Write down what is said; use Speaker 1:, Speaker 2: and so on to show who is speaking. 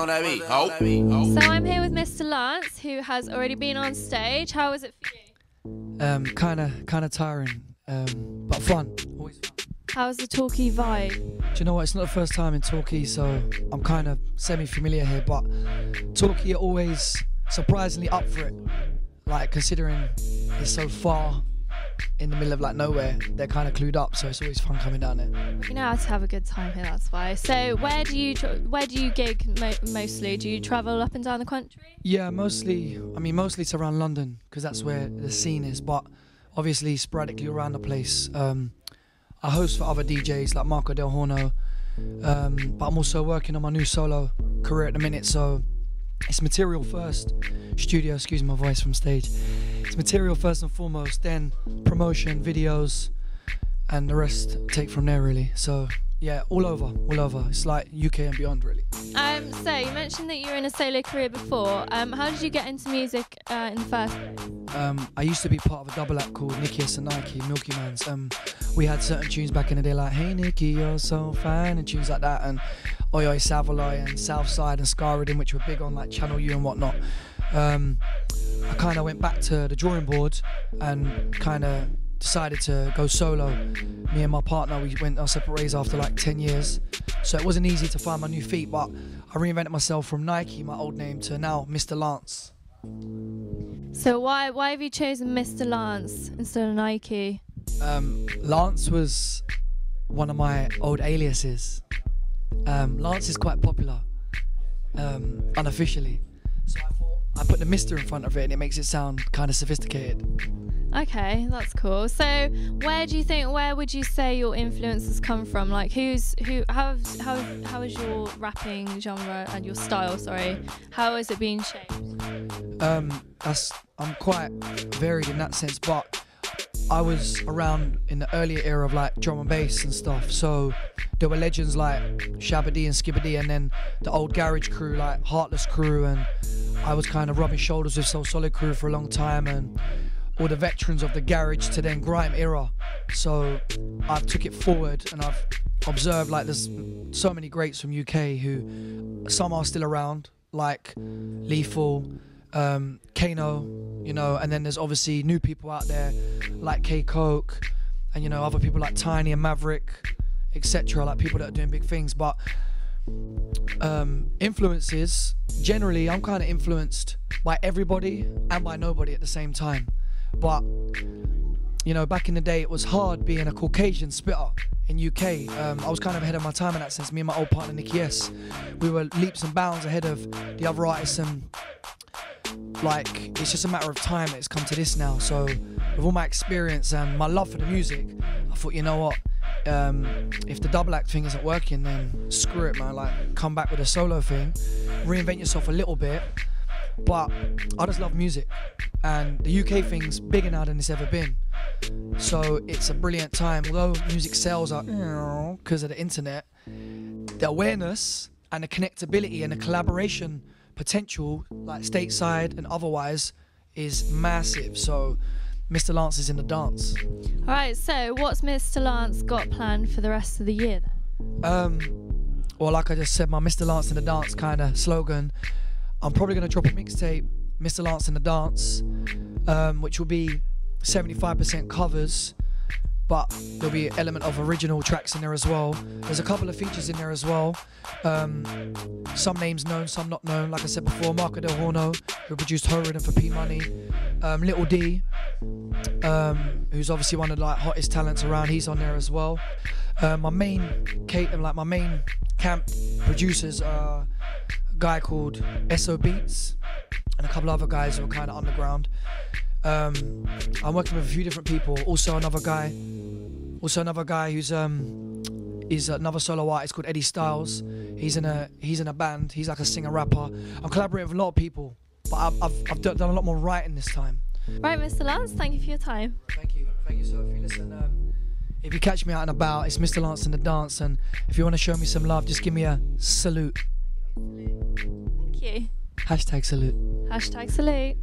Speaker 1: on that beat, ho?
Speaker 2: So I'm here with Mr. Lance, who has already been on stage. How was it for you?
Speaker 3: Kind of tiring, but fun. Always fun.
Speaker 2: How was the Torquay vibe?
Speaker 3: Do you know what? It's not the first time in Torquay, so I'm kind of semi-familiar here. But Torquay are always surprisingly up for it. Like, considering it's so far in the middle of like nowhere, they're kind of clued up. So it's always fun coming down there.
Speaker 2: You know how to have a good time here. That's why. So where do you gig mostly? Do you travel up and down the country?
Speaker 3: Yeah, mostly. I mean, mostly it's around London because that's where the scene is. But obviously, sporadically around the place. I host for other DJs like Marco Del Horno, but I'm also working on my new solo career at the minute, so it's material first, studio, excuse my voice from stage, it's material first and foremost, then promotion, videos, and the rest take from there really. So yeah, all over, it's like UK and beyond really.
Speaker 2: So you mentioned that you were in a solo career before. How did you get into music in the first place?
Speaker 3: I used to be part of a double act called Nicky S and Nike, Milky Man's. We had certain tunes back in the day like Hey Nicky, you're so fine, and tunes like that, and Oi Oi Savaloy and Southside and Scar Rhythm, which were big on like Channel U and whatnot. I kind of went back to the drawing board and kind of decided to go solo. Me and my partner, we went our separate ways after like 10 years. So it wasn't easy to find my new feet, but I reinvented myself from Nike, my old name, to now Mr. Lance.
Speaker 2: So why have you chosen Mr. Lance instead of Nike?
Speaker 3: Lance was one of my old aliases. Lance is quite popular, unofficially. So I thought I put the Mr. in front of it and it makes it sound kind of sophisticated.
Speaker 2: Okay, that's cool. So where would you say your influences come from? Like how is your rapping genre and your style, how has it been shaped?
Speaker 3: I'm quite varied in that sense, but I was around in the earlier era of like drum and bass and stuff, so there were legends like Shabba D and Skibba D, and then the old garage crew like Heartless Crew, and I was kind of rubbing shoulders with Soul Solid Crew for a long time, and all the veterans of the garage to then grime era. So I've took it forward and I've observed like there's so many greats from UK who some are still around, like Lethal, Kano, you know, and then there's obviously new people out there like K Coke, and you know, other people like Tiny and Maverick, etc., like people that are doing big things. But influences, generally I'm kind of influenced by everybody and by nobody at the same time. But you know, back in the day it was hard being a Caucasian spitter in UK. I was kind of ahead of my time in that sense. Me and my old partner Nicky S, we were leaps and bounds ahead of the other artists, and like it's just a matter of time that it's come to this now. So with all my experience and my love for the music, I thought, you know what, if the double act thing isn't working, then screw it, man. Like, come back with a solo thing, reinvent yourself a little bit. But I just love music, and the UK thing's bigger now than it's ever been. So it's a brilliant time. Although music sales are because of the internet, the awareness and the connectability and the collaboration potential, like stateside and otherwise, is massive. So Mr. Lance is in the dance.
Speaker 2: Alright, so what's Mr. Lance got planned for the rest of the year then?
Speaker 3: Well, like I just said, my Mr. Lance in the dance kind of slogan, I'm probably going to drop a mixtape, Mr. Lance in the Dance, which will be 75% covers, but there'll be an element of original tracks in there as well. There's a couple of features in there as well. Some names known, some not known. Like I said before, Marco Del Horno, who produced Ho Rhythm for P Money. Little D, who's obviously one of the like hottest talents around, he's on there as well. My main camp producers are a guy called SO Beats and a couple other guys who are kind of underground. I'm working with a few different people. Also another guy who's is another solo artist called Eddie Styles. He's in a band. He's like a singer rapper. I'm collaborating with a lot of people, but I've done a lot more writing this time.
Speaker 2: Right, Mr. Lance, thank you for your time.
Speaker 3: Thank you, Sophie. Listen, if you catch me out and about, it's Mr. Lance in the Dance, and if you want to show me some love, just give me a salute.
Speaker 2: Thank you.
Speaker 3: Hashtag salute.
Speaker 2: Hashtag salute.